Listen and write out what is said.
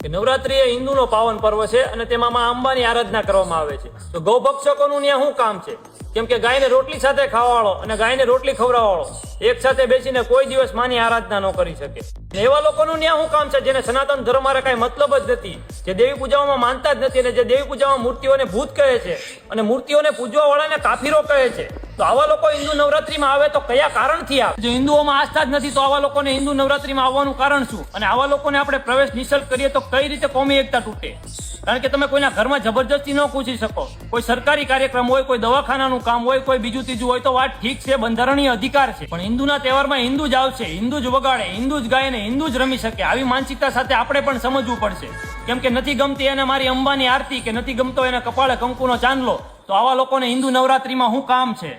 કે નવરાત્રી એ હિન્દુનો પાવન પર્વ છે અને તેમાં માં અંબાની આરાધના કરવામાં આવે છે. તો ગૌભક્ષકોનું ત્યાં શું કામ છે? કેમ કે ગાયને રોટલી સાથે ખાવાવાળો અને ગાયને રોટલી ખવડાવવાળો એક સાથે બેસીને કોઈ દિવસ માની આરાધના ન કરી શકે. એવા લોકોનું ત્યાં શું કામ છે જેને સનાતન ધર્મ મારે કઈ મતલબ જ નથી, જે દેવી પૂજાઓમાં માનતા જ નથી અને જે દેવી પૂજામાં મૂર્તિઓને ભૂત કહે છે અને મૂર્તિઓને પૂજવા વાળાને કાફીરો કહે છે. તો આવા લોકો હિન્દુ નવરાત્રીમાં આવે તો કયા કારણથી આવે? જો હિન્દુઓમાં આસ્થા જ નથી તો આવા લોકોને હિન્દુ નવરાત્રીમાં આવવાનું કારણ શું? અને આવા લોકોને આપણે પ્રવેશ નિષેધ કરીએ તો કઈ રીતે કોમી એકતા તૂટે? કારણ કે તમે કોઈના ઘરમાં જબરજસ્તી ન ઘૂસી શકો. કોઈ સરકારી કાર્યક્રમ હોય, કોઈ દવાખાનાનું કામ હોય, કોઈ બીજું ત્રીજું હોય તો વાત ઠીક છે, બંધારણીય અધિકાર છે. પણ હિન્દુના તહેવારમાં હિન્દુ જ આવશે, હિન્દુ જ વગાડે, હિન્દુ જ ગાય ને હિન્દુ જ રમી શકે. આવી માનસિકતા સાથે આપણે પણ સમજવું પડશે. કેમ કે નથી ગમતી એને મારી અંબાની આરતી કે નથી ગમતો એને કપાળે કંકુનો ચાંદલો, તો આવા લોકોને હિન્દુ નવરાત્રીમાં શું કામ છે?